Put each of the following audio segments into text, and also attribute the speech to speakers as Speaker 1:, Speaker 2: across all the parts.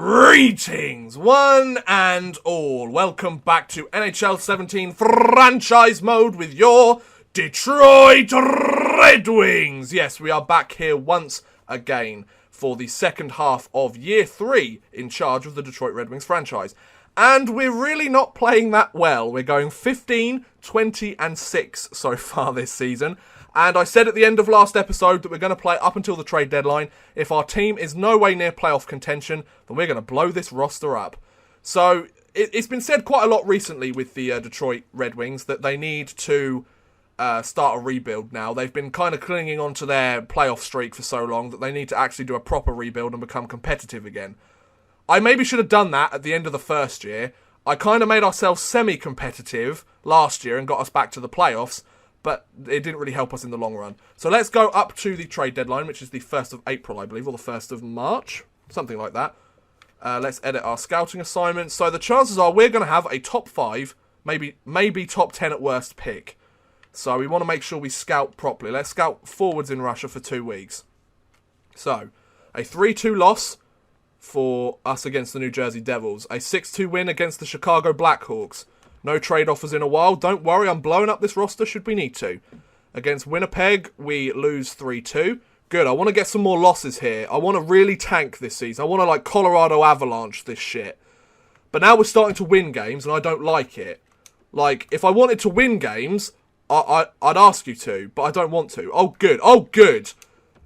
Speaker 1: Greetings, one and all. Welcome back to NHL 17 franchise mode with your Detroit Red Wings. Yes, we are back here once again for the second half of year 3 in charge of the Detroit Red Wings franchise. And we're really not playing that well. We're going 15, 20 and 6 so far this season. And I said at the end of last episode that we're going to play up until the trade deadline. If our team is no way near playoff contention, then we're going to blow this roster up. So it's been said quite a lot recently with the Detroit Red Wings that they need to start a rebuild now. They've been kind of clinging on to their playoff streak for so long that they need to actually do a proper rebuild and become competitive again. I maybe should have done that at the end of the first year. I kind of made ourselves semi-competitive last year and got us back to the playoffs, but it didn't really help us in the long run. So let's go up to the trade deadline, which is the 1st of April, I believe, or the 1st of March, something like that. Let's edit our scouting assignment. So the chances are we're going to have a top 5, maybe top 10 at worst pick. So we want to make sure we scout properly. Let's scout forwards in Russia for 2 weeks. So, a 3-2 loss for us against the New Jersey Devils. A 6-2 win against the Chicago Blackhawks. No trade offers in a while. Don't worry, I'm blowing up this roster should we need to. Against Winnipeg, we lose 3-2. Good, I want to get some more losses here. I want to really tank this season. I want to, like, Colorado Avalanche this shit. But now we're starting to win games, and I don't like it. Like, if I wanted to win games, I'd ask you to, but I don't want to. Oh, good. Oh, good.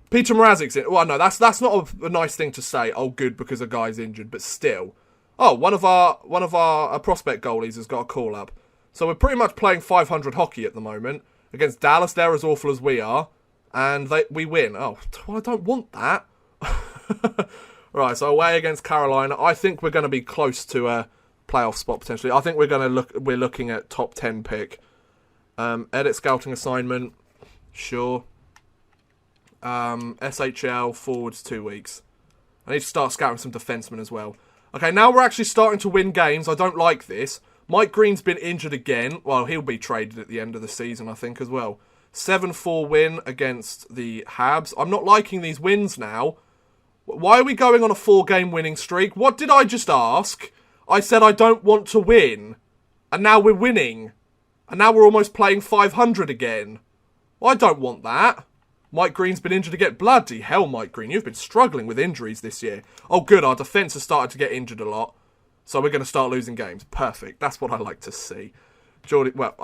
Speaker 1: Peter Mrazek's in. Well, no, that's not a nice thing to say. Oh, good, because a guy's injured, but still. Oh, one of our prospect goalies has got a call up. So we're pretty much playing 500 hockey at the moment. Against Dallas, they're as awful as we are. And we win. Oh, well, I don't want that. Right, so away against Carolina. I think we're going to be close to a playoff spot, potentially. I think we're looking at top 10 pick. Edit scouting assignment. Sure. SHL, forwards 2 weeks. I need to start scouting some defensemen as well. Okay, now we're actually starting to win games. I don't like this. Mike Green's been injured again. Well, he'll be traded at the end of the season, I think, as well. 7-4 win against the Habs. I'm not liking these wins now. Why are we going on a 4-game winning streak? What did I just ask? I said I don't want to win. And now we're winning. And now we're almost playing 500 again. Well, I don't want that. Mike Green's been injured again. Bloody hell, Mike Green. You've been struggling with injuries this year. Oh, good. Our defence has started to get injured a lot. So we're going to start losing games. Perfect. That's what I like to see. Jordy, well,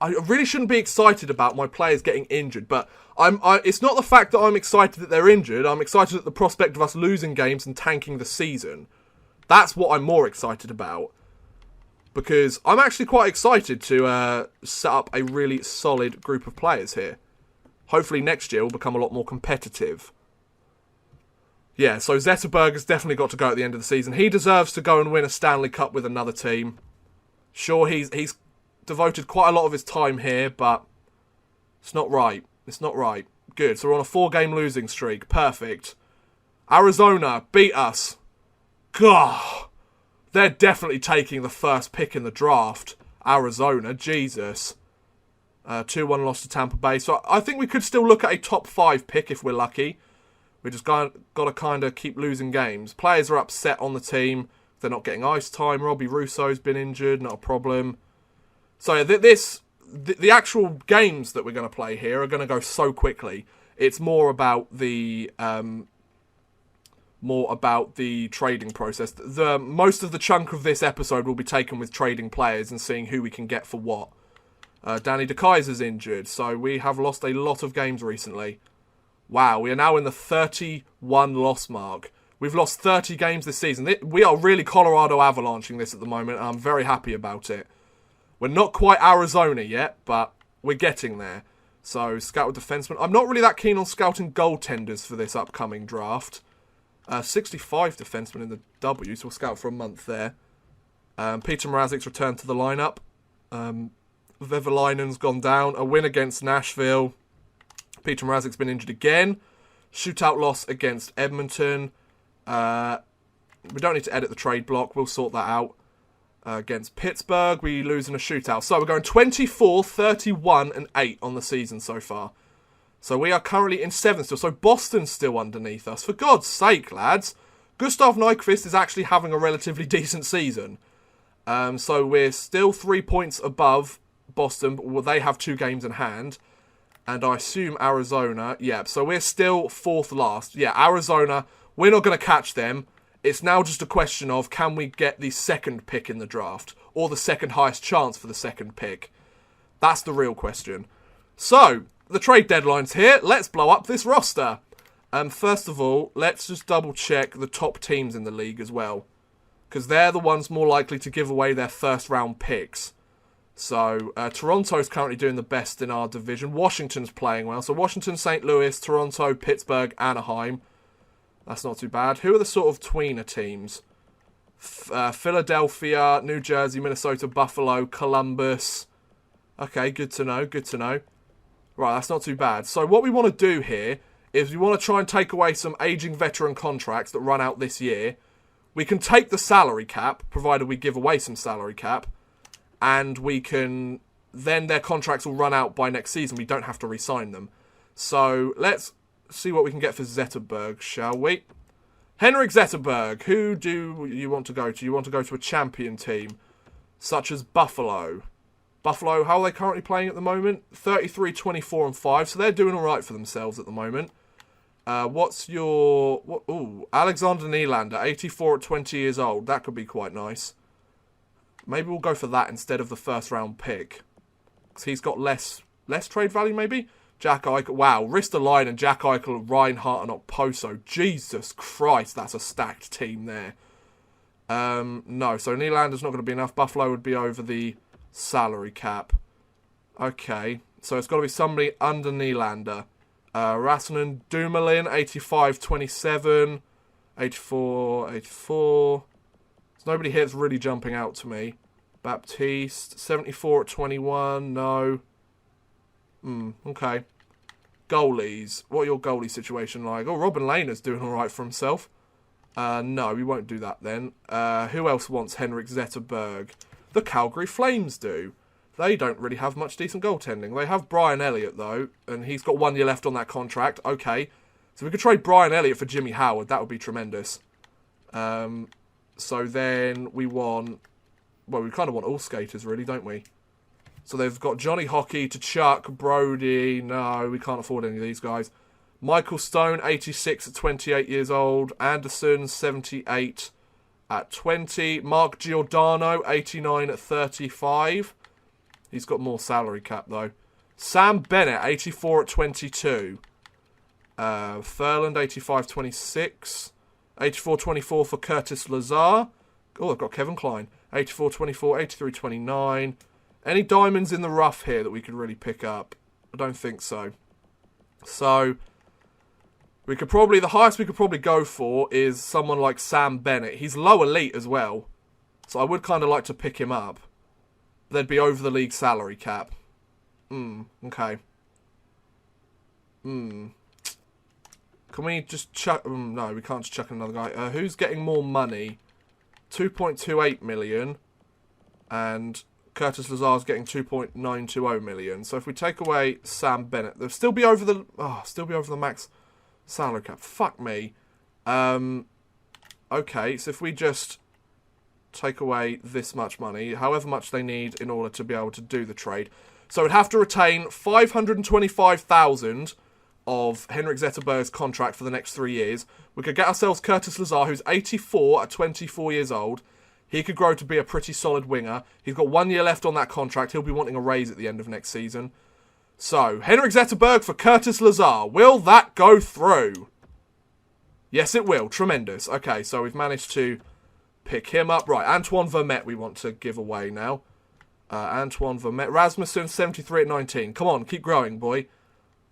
Speaker 1: I really shouldn't be excited about my players getting injured. But it's not the fact that I'm excited that they're injured. I'm excited at the prospect of us losing games and tanking the season. That's what I'm more excited about. Because I'm actually quite excited to set up a really solid group of players here. Hopefully next year we'll become a lot more competitive. Yeah, so Zetterberg has definitely got to go at the end of the season. He deserves to go and win a Stanley Cup with another team. Sure, he's devoted quite a lot of his time here, but it's not right. It's not right. Good, so we're on a 4-game losing streak. Perfect. Arizona beat us. God, they're definitely taking the first pick in the draft. Arizona, Jesus. 2-1 loss to Tampa Bay. So I think we could still look at a top 5 pick if we're lucky. We just got to kind of keep losing games. Players are upset on the team. They're not getting ice time. Robbie Russo's been injured. Not a problem. So the actual games that we're going to play here are going to go so quickly. It's more about the trading process. Most of the chunk of this episode will be taken with trading players and seeing who we can get for what. Danny DeKeyser's injured, so we have lost a lot of games recently. Wow, we are now in the 31 loss mark. We've lost 30 games this season. We are really Colorado Avalanching this at the moment, and I'm very happy about it. We're not quite Arizona yet, but we're getting there. So, scout defenseman. I'm not really that keen on scouting goaltenders for this upcoming draft. 65 defensemen in the W, so we'll scout for a month there. Peter Mrazek's returned to the lineup. Vevalainen's gone down. A win against Nashville. Peter Mrazek's been injured again. Shootout loss against Edmonton. We don't need to edit the trade block. We'll sort that out. Against Pittsburgh, we lose in a shootout. So we're going 24, 31, and 8 on the season so far. So we are currently in 7th still. So Boston's still underneath us. For God's sake, lads. Gustav Nyquist is actually having a relatively decent season. So we're still 3 points above Boston, but they have 2 games in hand. And I assume Arizona, yeah, so we're still 4th last. Yeah, Arizona, we're not going to catch them. It's now just a question of, can we get the 2nd pick in the draft? Or the 2nd highest chance for the 2nd pick? That's the real question. So, the trade deadline's here. Let's blow up this roster. First of all, let's just double check the top teams in the league as well. Because they're the ones more likely to give away their first round picks. So, Toronto's currently doing the best in our division. Washington's playing well. So, Washington, St. Louis, Toronto, Pittsburgh, Anaheim. That's not too bad. Who are the sort of tweener teams? Philadelphia, New Jersey, Minnesota, Buffalo, Columbus. Okay, good to know, good to know. Right, that's not too bad. So, what we want to do here is we want to try and take away some aging veteran contracts that run out this year. We can take the salary cap, provided we give away some salary cap. And we can, then their contracts will run out by next season. We don't have to re-sign them. So let's see what we can get for Zetterberg, shall we? Henrik Zetterberg, who do you want to go to? You want to go to a champion team, such as Buffalo. Buffalo, how are they currently playing at the moment? 33, 24, and 5. So they're doing all right for themselves at the moment. What's your... Ooh, Alexander Nylander, 84 at 20 years old. That could be quite nice. Maybe we'll go for that instead of the first round pick. Because he's got less trade value, maybe? Jack Eichel. Wow, Ristolainen and Jack Eichel, Reinhardt and Okposo. Jesus Christ, that's a stacked team there. No, so Nylander's not going to be enough. Buffalo would be over the salary cap. Okay, so it's got to be somebody under Nylander. Rasmussen Dumoulin, 85-27. 84. There's nobody here that's really jumping out to me. Baptiste, 74 at 21. No. Okay. Goalies. What are your goalie situation like? Oh, Robin Lehner's doing alright for himself. No, we won't do that then. Who else wants Henrik Zetterberg? The Calgary Flames do. They don't really have much decent goaltending. They have Brian Elliott, though, and he's got 1 year left on that contract. Okay. So we could trade Brian Elliott for Jimmy Howard. That would be tremendous. So then we want... Well, we kind of want all skaters, really, don't we? So they've got Johnny Hockey, Chuck, Brody. No, we can't afford any of these guys. Michael Stone, 86 at 28 years old. Anderson, 78 at 20. Mark Giordano, 89 at 35. He's got more salary cap, though. Sam Bennett, 84 at 22. Thurland, 85-26. 84-24 for Curtis Lazar. Oh, I've got Kevin Klein. 84-24, 83-29. Any diamonds in the rough here that we could really pick up? I don't think so. So, we could probably... The highest we could probably go for is someone like Sam Bennett. He's low elite as well. So I would kind of like to pick him up. They'd be over the league salary cap. Okay. Can we just chuck... no, we can't just chuck another guy. Who's getting more money? 2.28 million. And Curtis Lazar's getting 2.920 million. So if we take away Sam Bennett, they'll still be over the... Oh, still be over the max salary cap. Fuck me. Okay, so if we just take away this much money, however much they need in order to be able to do the trade. So we'd have to retain 525,000 of Henrik Zetterberg's contract for the next 3 years. We could get ourselves Curtis Lazar, who's 84 at 24 years old. He could grow to be a pretty solid winger. He's got 1 year left on that contract. He'll be wanting a raise at the end of next season. So, Henrik Zetterberg for Curtis Lazar. Will that go through? Yes, it will. Tremendous. Okay, so we've managed to pick him up. Right, Antoine Vermette we want to give away now. Antoine Vermette. Rasmussen, 73 at 19. Come on, keep growing, boy.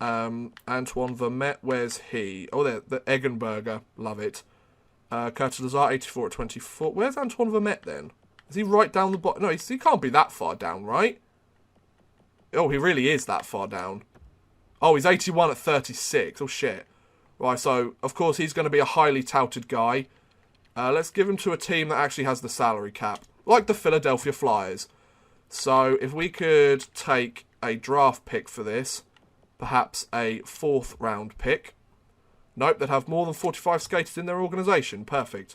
Speaker 1: Antoine Vermette, where's he? Oh, there, the Eggenberger. Love it. Curtis Lazar, 84 at 24. Where's Antoine Vermette then? Is he right down the bottom? No, he can't be that far down, right? Oh, he really is that far down. Oh, he's 81 at 36. Oh, shit. Right, so, of course, he's going to be a highly touted guy. Let's give him to a team that actually has the salary cap. Like the Philadelphia Flyers. So, if we could take a draft pick for this. perhaps a 4th round pick. Nope, they'd have more than 45 skaters in their organisation. Perfect.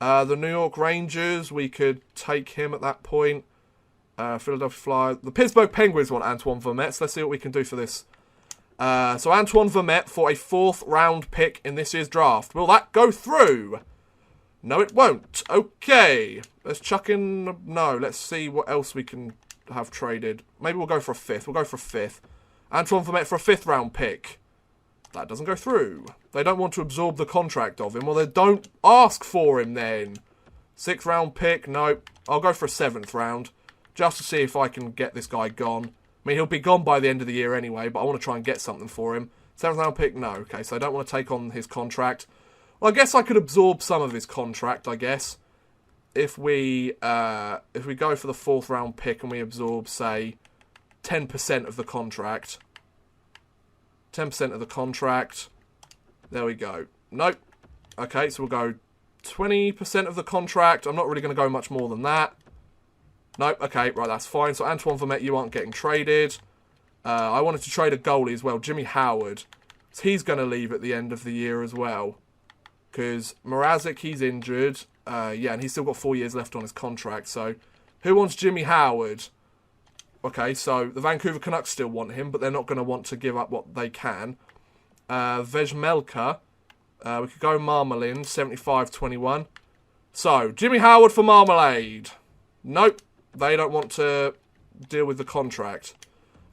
Speaker 1: The New York Rangers, we could take him at that point. Philadelphia Flyers. The Pittsburgh Penguins want Antoine Vermette, so let's see what we can do for this. So Antoine Vermette for a 4th round pick in this year's draft. Will that go through? No, it won't. Okay. Let's chuck in... No, let's see what else we can have traded. Maybe we'll go for a 5th. We'll go for a 5th. Antoine Vermette for a 5th round pick. That doesn't go through. They don't want to absorb the contract of him. Well, they don't ask for him then. 6th round pick. Nope. I'll go for a 7th round. Just to see if I can get this guy gone. I mean, he'll be gone by the end of the year anyway, but I want to try and get something for him. 7th round pick? No. Okay, so I don't want to take on his contract. Well, I guess I could absorb some of his contract, I guess. If we go for the 4th round pick and we absorb, say, 10% of the contract. 10% of the contract. There we go. Nope. Okay, so we'll go 20% of the contract. I'm not really going to go much more than that. Nope. Okay, right, that's fine. So Antoine Vermette, you aren't getting traded. I wanted to trade a goalie as well, Jimmy Howard. So he's going to leave at the end of the year as well. Because Mrazek, he's injured. Yeah, and he's still got 4 years left on his contract. So who wants Jimmy Howard? Okay, so the Vancouver Canucks still want him, but they're not going to want to give up what they can. Vejmelka. We could go Marmalin, 75-21. So, Jimmy Howard for Marmalade. Nope, they don't want to deal with the contract.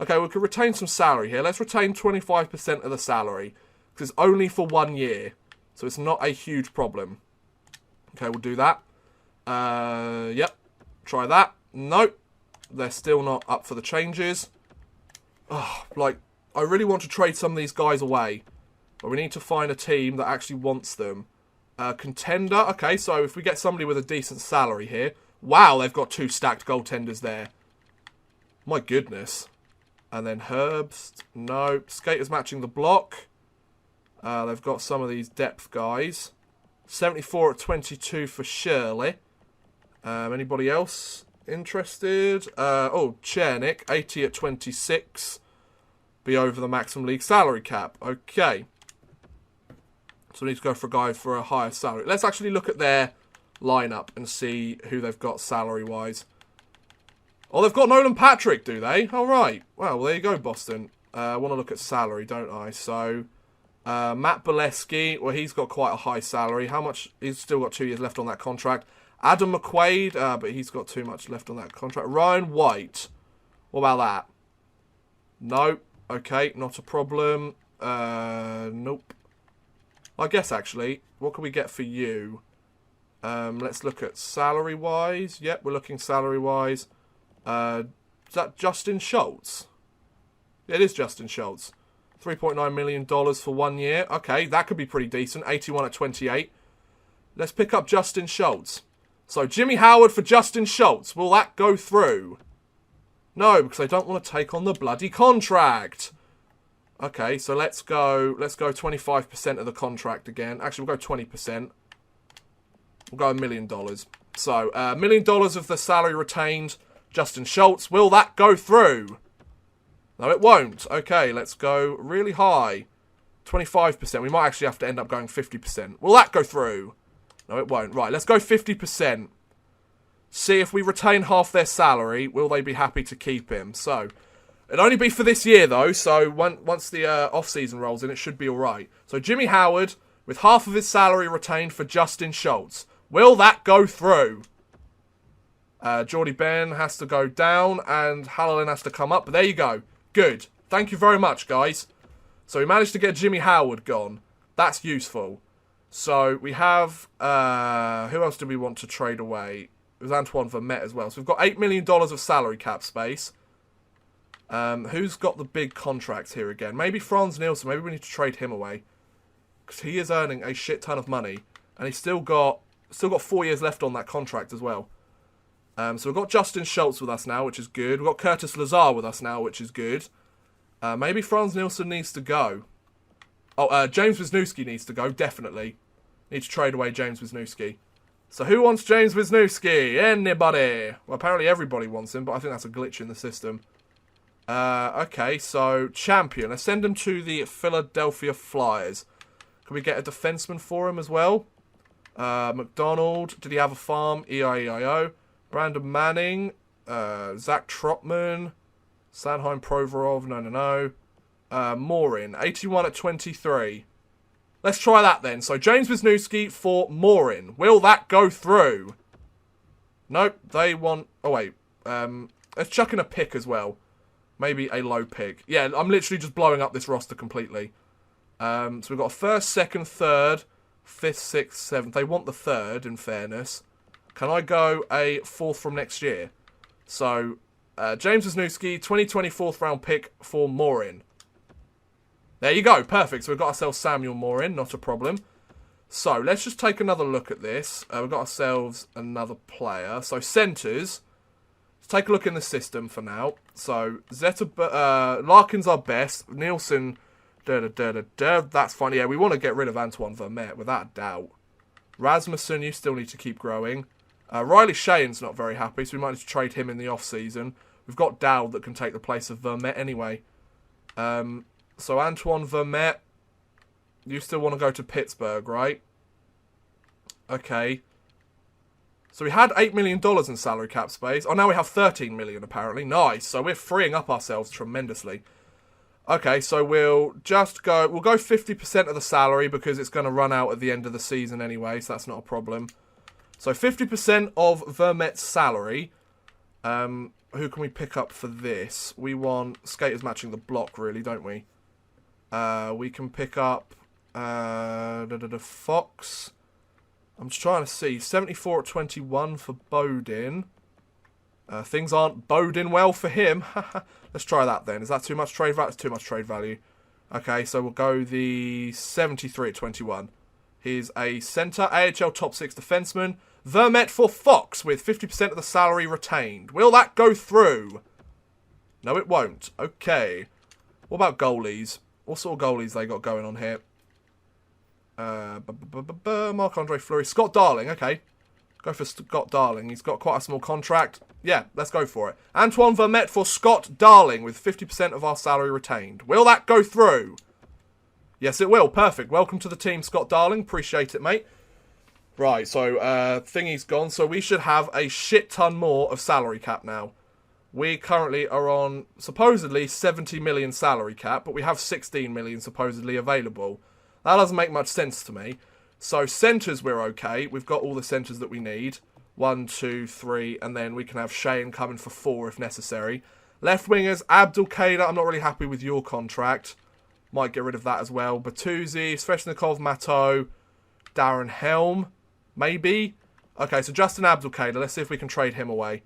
Speaker 1: Okay, we could retain some salary here. Let's retain 25% of the salary. Because it's only for 1 year. So it's not a huge problem. Okay, we'll do that. Yep, try that. Nope. They're still not up for the changes. Oh, like, I really want to trade some of these guys away. But we need to find a team that actually wants them. Contender. Okay, so if we get somebody with a decent salary here. Wow, they've got 2 stacked goaltenders there. My goodness. And then Herbst. No. Skaters matching the block. They've got some of these depth guys. 74-22 for Shirley. Anybody else interested? Oh, Chernik, 80-26. Be over the maximum league salary cap. Okay. So we need to go for a guy for a higher salary. Let's actually look at their lineup and see who they've got salary-wise. Oh, they've got Nolan Patrick, do they? All right. Well, there you go, Boston. I want to look at salary, don't I? So, Matt Bolesky, well, he's got quite a high salary. How much? He's still got 2 years left on that contract. Adam McQuaid, but he's got too much left on that contract. Ryan White, what about that? Nope. Okay, not a problem. Nope. I guess, actually, what can we get for you? Let's look at salary-wise. Yep, we're looking salary-wise. Is that Justin Schultz? Yeah, it is Justin Schultz. $3.9 million for 1 year. Okay, that could be pretty decent. 81-28. Let's pick up Justin Schultz. So, Jimmy Howard for Justin Schultz. Will that go through? No, because I don't want to take on the bloody contract. Okay, so let's go 25% of the contract again. Actually, we'll go 20%. We'll go $1 million. So, $1 million of the salary retained. Justin Schultz. Will that go through? No, it won't. Okay, let's go really high. 25%. We might actually have to end up going 50%. Will that go through? No, it won't. Right, let's go 50%. See if we retain half their salary, will they be happy to keep him? So, it'll only be for this year, though. So, once the off-season rolls in, it should be all right. So, Jimmy Howard, with half of his salary retained for Justin Schultz. Will that go through? Jordy Ben has to go down, and Halloran has to come up. But there you go. Good. Thank you very much, guys. So, we managed to get Jimmy Howard gone. That's useful. So, we have... who else do we want to trade away? It was Antoine Vermette as well. So, we've got $8 million of salary cap space. Who's got the big contracts here again? Maybe Franz Nielsen. Maybe we need to trade him away. Because he is earning a shit ton of money. And he's still got 4 years left on that contract as well. So we've got Justin Schultz with us now, which is good. We've got Curtis Lazar with us now, which is good. Maybe Franz Nielsen needs to go. Oh, James Wisniewski needs to go, definitely. Need to trade away James Wisniewski. So who wants James Wisniewski? Anybody? Well, apparently everybody wants him, but I think that's a glitch in the system. Okay, so champion. Let's send him to the Philadelphia Flyers. Can we get a defenseman for him as well? McDonald. Did he have a farm? EIEIO. Brandon Manning. Zach Trotman. Sanheim Provorov. No. Morin. 81 at 23. Let's try that then. So James Wisniewski for Morin. Will that go through? Nope. They want... Oh, wait. Let's chuck in a pick as well. Maybe a low pick. Yeah, I'm literally just blowing up this roster completely. So we've got a first, second, third, fifth, sixth, seventh. They want the third, in fairness. Can I go a fourth from next year? So, James Wisniewski, 2024 round pick for Morin. There you go. Perfect. So we've got ourselves Samuel Morin. Not a problem. So, let's just take another look at this. We've got ourselves another player. So, centres. Let's take a look in the system for now. So, Larkin's our best. Nielsen, that's fine. Yeah, we want to get rid of Antoine Vermette, without a doubt. Rasmussen, you still need to keep growing. Riley Shane's not very happy, so we might need to trade him in the off-season. We've got Dowd that can take the place of Vermette anyway. So, Antoine Vermette, you still want to go to Pittsburgh, right? Okay. So we had $8 million in salary cap space. Oh, now we have $13 million, apparently. Nice. So we're freeing up ourselves tremendously. Okay, so we'll go 50% of the salary because it's going to run out at the end of the season anyway, so that's not a problem. So 50% of Vermette's salary. Who can we pick up for this? We want skaters matching the block, really, don't we? We can pick up Fox. I'm just trying to see. 74 at 21 for Bodin. Things aren't boding well for him. Let's try that then. Is that too much trade value? That's too much trade value. Okay, so we'll go the 73 at 21. He's a centre, AHL top 6 defenseman. Vermette for Fox with 50% of the salary retained. Will that go through? No, it won't. Okay. What about goalies? What sort of goalies they got going on here? Marc-Andre Fleury. Scott Darling, okay. Go for Scott Darling. He's got quite a small contract. Yeah, let's go for it. Antoine Vermette for Scott Darling with 50% of our salary retained. Will that go through? Yes, it will. Perfect. Welcome to the team, Scott Darling. Appreciate it, mate. Right, so thingy's gone. So we should have a shit ton more of salary cap now. We currently are on supposedly 70 million salary cap, but we have 16 million supposedly available. That doesn't make much sense to me. So centres we're okay. We've got all the centres that we need. 1, 2, 3, and then we can have Shane coming for 4 if necessary. Left wingers, Abdelkader. I'm not really happy with your contract. Might get rid of that as well. Bertuzzi, Sveshnikov, Matteau, Darren Helm, maybe. Okay, so Justin Abdelkader. Let's see if we can trade him away.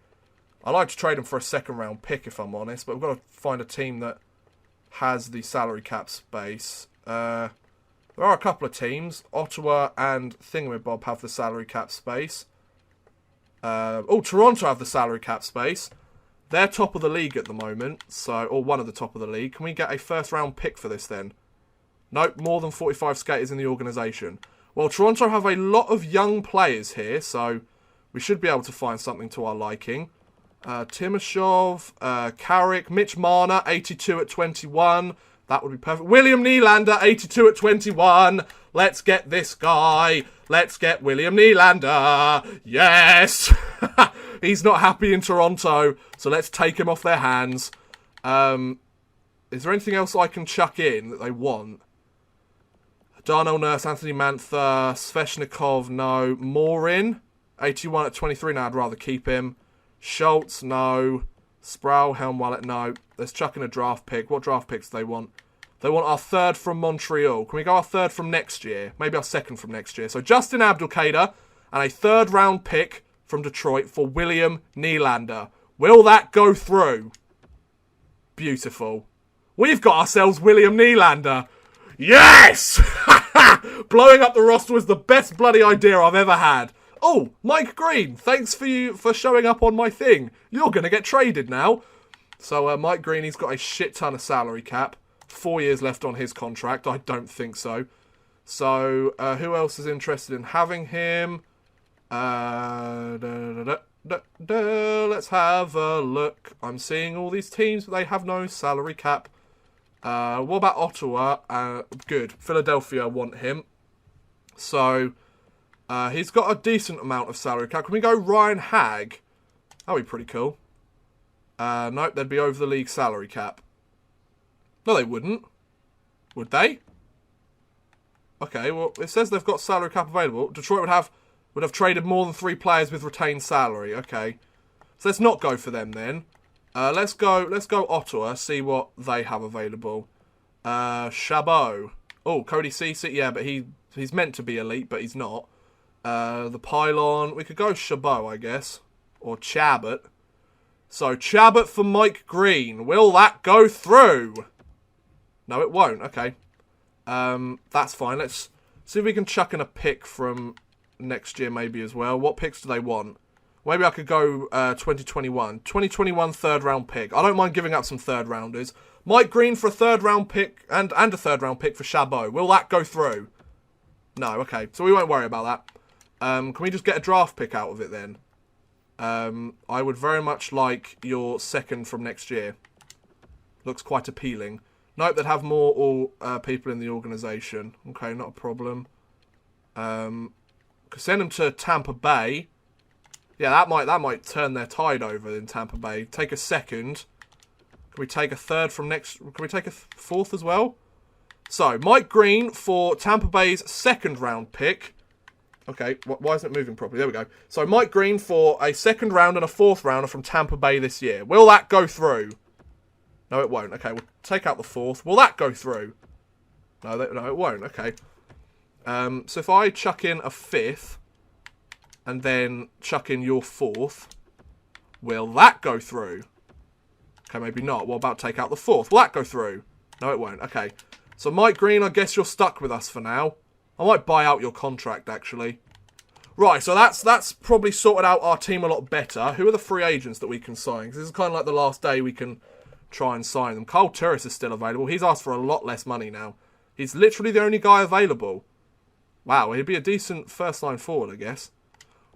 Speaker 1: I like to trade him for a second round pick if I'm honest, but we've got to find a team that has the salary cap space. There are a couple of teams. Ottawa and Thingamabob have the salary cap space. Toronto have the salary cap space. They're top of the league at the moment, or one of the top of the league. Can we get a first round pick for this then? Nope, more than 45 skaters in the organisation. Well, Toronto have a lot of young players here, so we should be able to find something to our liking. Timashov, Carrick, Mitch Marner, 82 at 21. That would be perfect. William Nylander, 82 at 21. Let's get this guy. Let's get William Nylander. Yes. He's not happy in Toronto, so let's take him off their hands. Is there anything else I can chuck in that they want? Darnell Nurse, Anthony Mantha, Sveshnikov, no. Morin, 81 at 23. Now I'd rather keep him. Schultz, no. Sproul, Helmwallet, no. Let's chuck in a draft pick. What draft picks do they want? They want our third from Montreal. Can we go our third from next year? Maybe our second from next year. So Justin Abdelkader and a third round pick from Detroit for William Nylander. Will that go through? Beautiful. We've got ourselves William Nylander. Yes! Blowing up the roster was the best bloody idea I've ever had. Oh, Mike Green, thanks for showing up on my thing. You're going to get traded now. So Mike Green, he's got a shit ton of salary cap. 4 years left on his contract. I don't think so. So who else is interested in having him? Let's have a look. I'm seeing all these teams, but they have no salary cap. What about Ottawa? Good. Philadelphia want him. So, he's got a decent amount of salary cap. Can we go Ryan Hag? That'd be pretty cool. Nope, they'd be over the league salary cap. No, they wouldn't. Would they? Okay, well, it says they've got salary cap available. Detroit would have traded more than 3 players with retained salary. Okay. So let's not go for them then. Let's go Ottawa, see what they have available. Chabot. Oh, Cody Ceci, yeah, but he's meant to be elite, but he's not. The Pylon. We could go Chabot, I guess. Or Chabot. So, Chabot for Mike Green. Will that go through? No, it won't. Okay. That's fine. Let's see if we can chuck in a pick from next year maybe as well. What picks do they want? Maybe I could go 2021. 2021 third round pick. I don't mind giving up some third rounders. Mike Green for a third round pick and a third round pick for Chabot. Will that go through? No, okay. So we won't worry about that. Can we just get a draft pick out of it then? I would very much like your second from next year. Looks quite appealing. Nope, they'd have more people in the organisation. Okay, not a problem. Could send them to Tampa Bay. Yeah, that might turn their tide over in Tampa Bay. Take a second. Can we take a third from next? Can we take a fourth as well? So, Mike Green for Tampa Bay's second round pick. Okay, why isn't it moving properly? There we go. So, Mike Green for a second round and a fourth rounder from Tampa Bay this year. Will that go through? No, it won't. Okay, we'll take out the fourth. Will that go through? No, it won't. Okay. So if I chuck in a fifth and then chuck in your fourth, will that go through? Okay, maybe not. What about take out the fourth? Will that go through? No, it won't. Okay. So Mike Green, I guess you're stuck with us for now. I might buy out your contract, actually. Right, so that's probably sorted out our team a lot better. Who are the free agents that we can sign? Because this is kind of like the last day we can try and sign them. Kyle Turris is still available. He's asked for a lot less money now. He's literally the only guy available. Wow, he'd be a decent first-line forward, I guess.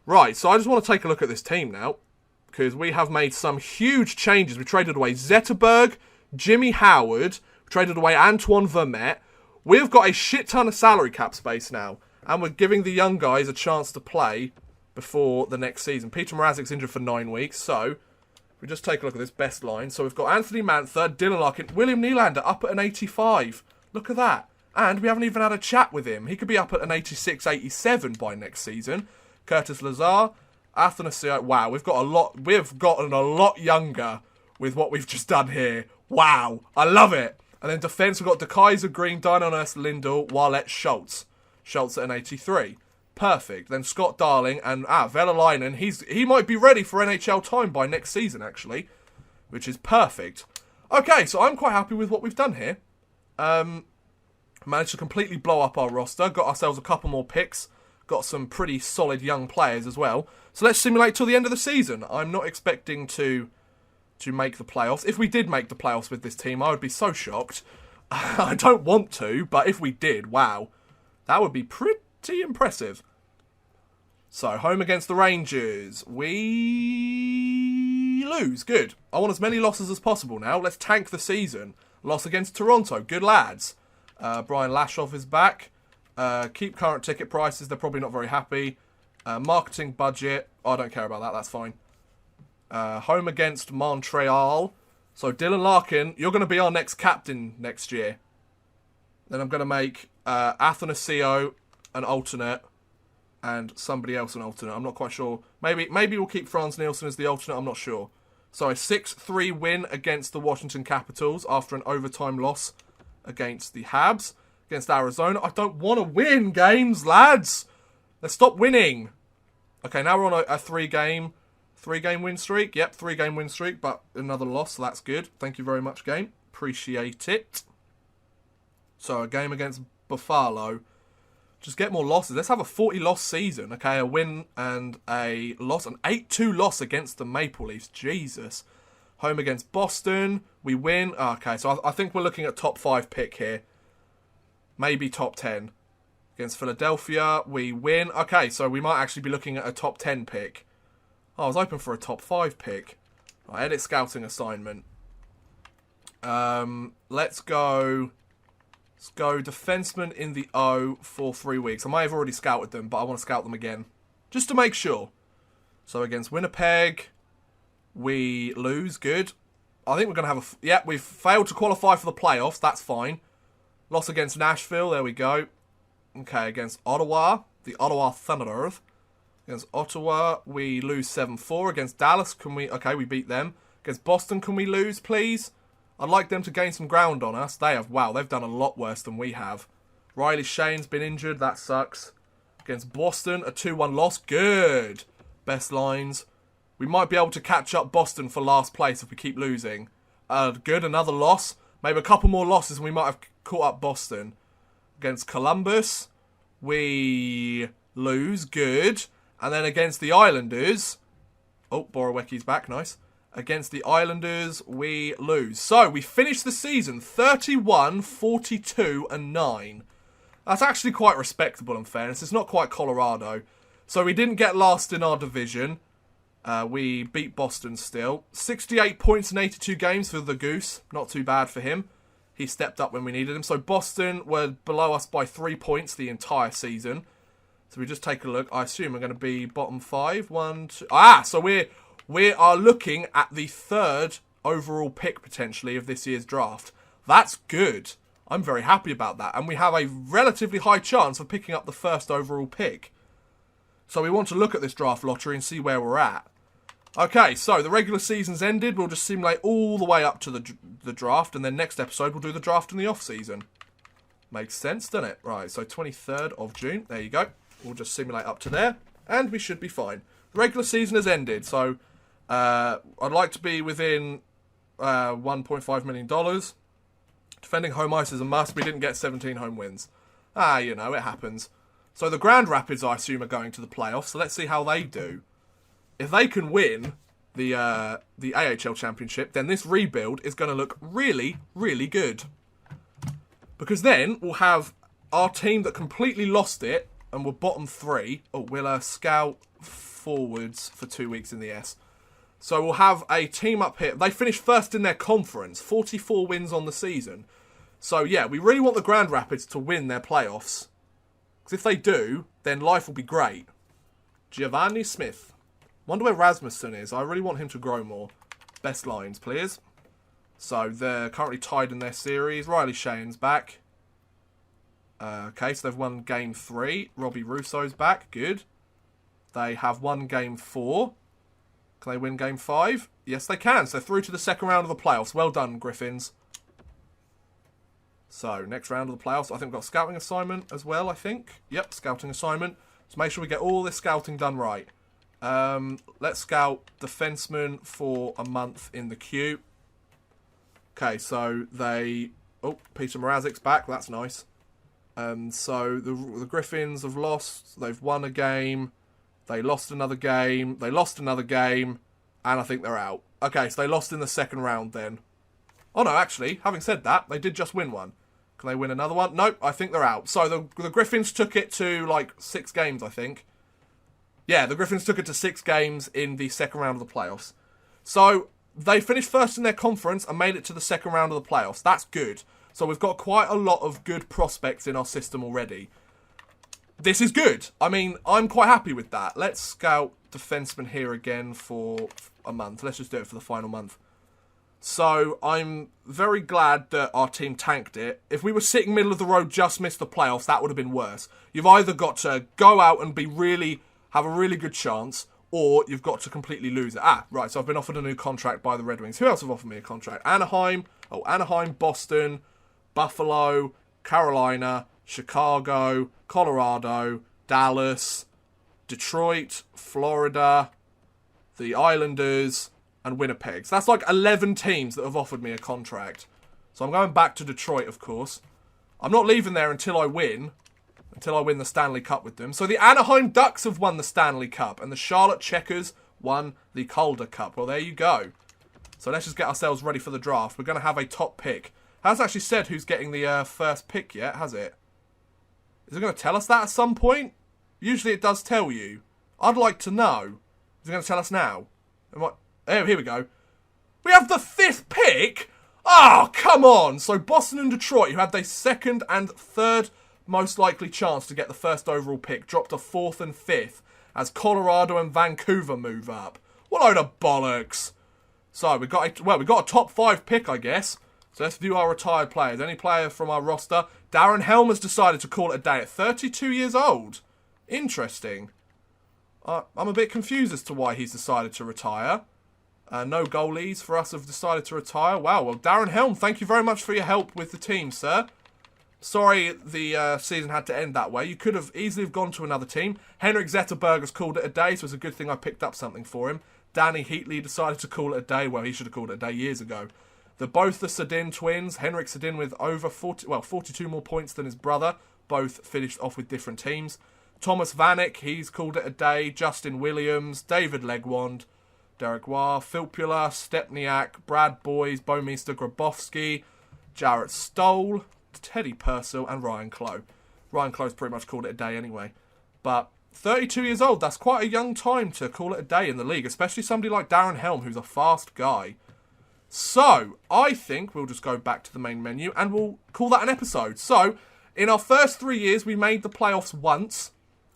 Speaker 1: Right, so I just want to take a look at this team now. Because we have made some huge changes. We traded away Zetterberg, Jimmy Howard. We traded away Antoine Vermette. We've got a shit ton of salary cap space now. And we're giving the young guys a chance to play before the next season. Peter Mrazek's injured for 9 weeks, so if we just take a look at this best line. So we've got Anthony Mantha, Dylan Larkin, William Nylander up at an 85. Look at that. And we haven't even had a chat with him. He could be up at an 86, 87 by next season. Curtis Lazar, Athanasiou. Wow, we've gotten a lot younger with what we've just done here. Wow, I love it. And then defence, we've got DeKaiser, Green, Dynanos, Lindell, Wallet, Schultz. Schultz at an 83. Perfect. Then Scott Darling and Velalainen. He might be ready for NHL time by next season, actually. Which is perfect. Okay, so I'm quite happy with what we've done here. Managed to completely blow up our roster. Got ourselves a couple more picks. Got some pretty solid young players as well. So let's simulate till the end of the season. I'm not expecting to make the playoffs. If we did make the playoffs with this team, I would be so shocked. I don't want to, but if we did, wow. That would be pretty impressive. So, home against the Rangers. We lose. Good. I want as many losses as possible now. Let's tank the season. Loss against Toronto. Good lads. Brian Lashoff is back. Keep current ticket prices. They're probably not very happy. Marketing budget. Oh, I don't care about that. That's fine. Home against Montreal. So, Dylan Larkin, you're going to be our next captain next year. Then I'm going to make Athanasiou an alternate and somebody else an alternate. I'm not quite sure. Maybe we'll keep Franz Nielsen as the alternate. I'm not sure. So a 6-3 win against the Washington Capitals after an overtime loss against the Habs. Against Arizona. I don't want to win games, lads. Let's stop winning. Okay, now we're on a three-game win streak. Yep, 3-game win streak, but another loss, so that's good. Thank you very much, game. Appreciate it. So, a game against Buffalo. Just get more losses. Let's have a 40-loss season. Okay, a win and a loss. An 8-2 loss against the Maple Leafs. Jesus. Home against Boston. We win. Okay, so I think we're looking at top 5 pick here. Maybe top 10. Against Philadelphia, we win. Okay, so we might actually be looking at a top 10 pick. Oh, I was hoping for a top 5 pick. Right, edit scouting assignment. Let's go defenseman in the O for 3 weeks. I might have already scouted them, but I want to scout them again. Just to make sure. So against Winnipeg, we lose. Good. I think we're going to have a... Yeah, we've failed to qualify for the playoffs. That's fine. Loss against Nashville. There we go. Okay, against Ottawa. The Ottawa Thunderbirds. Against Ottawa, we lose 7-4. Against Dallas, can we... Okay, we beat them. Against Boston, can we lose, please? I'd like them to gain some ground on us. They have... Wow, they've done a lot worse than we have. Riley Shane's been injured. That sucks. Against Boston, a 2-1 loss. Good. Best lines. We might be able to catch up Boston for last place if we keep losing. Good, another loss. Maybe a couple more losses and we might have caught up Boston. Against Columbus, we lose. Good. And then against the Islanders... Oh, Borowiecki's back. Nice. Against the Islanders, we lose. So, we finished the season 31, 42, and 9. That's actually quite respectable in fairness. It's not quite Colorado. So, we didn't get last in our division. We beat Boston still. 68 points in 82 games for the Goose. Not too bad for him. He stepped up when we needed him. So, Boston were below us by 3 points the entire season. So, we just take a look. I assume we're going to be bottom 5. 1, 2... Ah! So, we are looking at the 3rd overall pick, potentially, of this year's draft. That's good. I'm very happy about that. And we have a relatively high chance of picking up the 1st overall pick. So we want to look at this draft lottery and see where we're at. Okay, so the regular season's ended. We'll just simulate all the way up to the draft. And then next episode, we'll do the draft in the off-season. Makes sense, doesn't it? Right, so 23rd of June. There you go. We'll just simulate up to there. And we should be fine. The regular season has ended, so... I'd like to be within $1.5 million. Defending home ice is a must. We didn't get 17 home wins. You know, it happens. So the Grand Rapids, I assume, are going to the playoffs. So let's see how they do. If they can win the AHL Championship, then this rebuild is going to look really, really good. Because then we'll have our team that completely lost it and we're bottom 3. Oh, we'll scout forwards for 2 weeks in the S. So we'll have a team up here. They finished first in their conference. 44 wins on the season. So, yeah, we really want the Grand Rapids to win their playoffs. Because if they do, then life will be great. Giovanni Smith. Wonder where Rasmussen is. I really want him to grow more. Best lines, please. So, they're currently tied in their series. Riley Shane's back. Okay, so they've won Game 3. Robbie Russo's back. Good. They have won Game 4. Can they win Game 5? Yes, they can. So, through to the second round of the playoffs. Well done, Griffins. So, next round of the playoffs. I think we've got a scouting assignment as well, I think. Yep, scouting assignment. So, make sure we get all this scouting done right. Let's scout defensemen for a month in the queue. Okay, so they... Oh, Peter Mrazek's back. That's nice. So, the Griffins have lost. They've won a game. They lost another game. They lost another game. And I think they're out. Okay, so they lost in the second round then. Oh no, actually, having said that, they did just win one. Can they win another one? Nope, I think they're out. So the Griffins took it to like 6 games, I think. Yeah, the Griffins took it to 6 games in the second round of the playoffs. So they finished first in their conference and made it to the second round of the playoffs. That's good. So we've got quite a lot of good prospects in our system already. This is good. I mean, I'm quite happy with that. Let's scout defenseman here again for a month. Let's just do it for the final month. So, I'm very glad that our team tanked it. If we were sitting middle of the road, just missed the playoffs, that would have been worse. You've either got to go out and have a really good chance, or you've got to completely lose it. Right, so I've been offered a new contract by the Red Wings. Who else have offered me a contract? Anaheim, Boston, Buffalo, Carolina, Chicago, Colorado, Dallas, Detroit, Florida, the Islanders, and Winnipeg. So that's like 11 teams that have offered me a contract. So I'm going back to Detroit, of course. I'm not leaving there until I win the Stanley Cup with them. So the Anaheim Ducks have won the Stanley Cup, and the Charlotte Checkers won the Calder Cup. Well, there you go. So let's just get ourselves ready for the draft. We're going to have a top pick. It hasn't actually said who's getting the first pick yet, has it? Is it going to tell us that at some point? Usually it does tell you. I'd like to know. Is he going to tell us now? Oh, here we go. We have the 5th pick? Oh, come on. So Boston and Detroit, who had their 2nd and 3rd most likely chance to get the 1st overall pick, dropped to 4th and 5th as Colorado and Vancouver move up. What a load of bollocks. So we got a top 5 pick, I guess. So let's view our retired players. Any player from our roster? Darren Helm has decided to call it a day at 32 years old. Interesting. I'm a bit confused as to why he's decided to retire. No goalies for us have decided to retire. Wow, well, Darren Helm, thank you very much for your help with the team, sir. Sorry the season had to end that way. You could have easily have gone to another team. Henrik Zetterberg has called it a day, so it's a good thing I picked up something for him. Danny Heatley decided to call it a day. Well, he should have called it a day years ago. Both the Sedin twins, Henrik Sedin with over 42 more points than his brother, both finished off with different teams. Thomas Vanek, he's called it a day. Justin Williams, David Legwand, Derek Waugh, Filpula, Stepniak, Brad Boys, Bomeister Grabowski, Jarrett Stoll, Teddy Purcell, and Ryan Clough. Ryan Clough's pretty much called it a day anyway. But 32 years old, that's quite a young time to call it a day in the league, especially somebody like Darren Helm, who's a fast guy. So, I think we'll just go back to the main menu and we'll call that an episode. So, in our first 3 years, we made the playoffs once,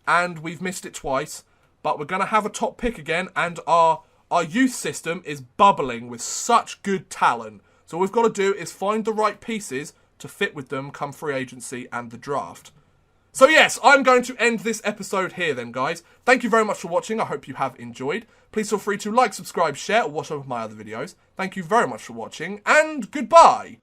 Speaker 1: and we've missed it twice. But we're going to have a top pick again, and our youth system is bubbling with such good talent. So all we've got to do is find the right pieces to fit with them come free agency and the draft. So yes, I'm going to end this episode here then, guys. Thank you very much for watching. I hope you have enjoyed. Please feel free to like, subscribe, share, or watch some of my other videos. Thank you very much for watching, and goodbye!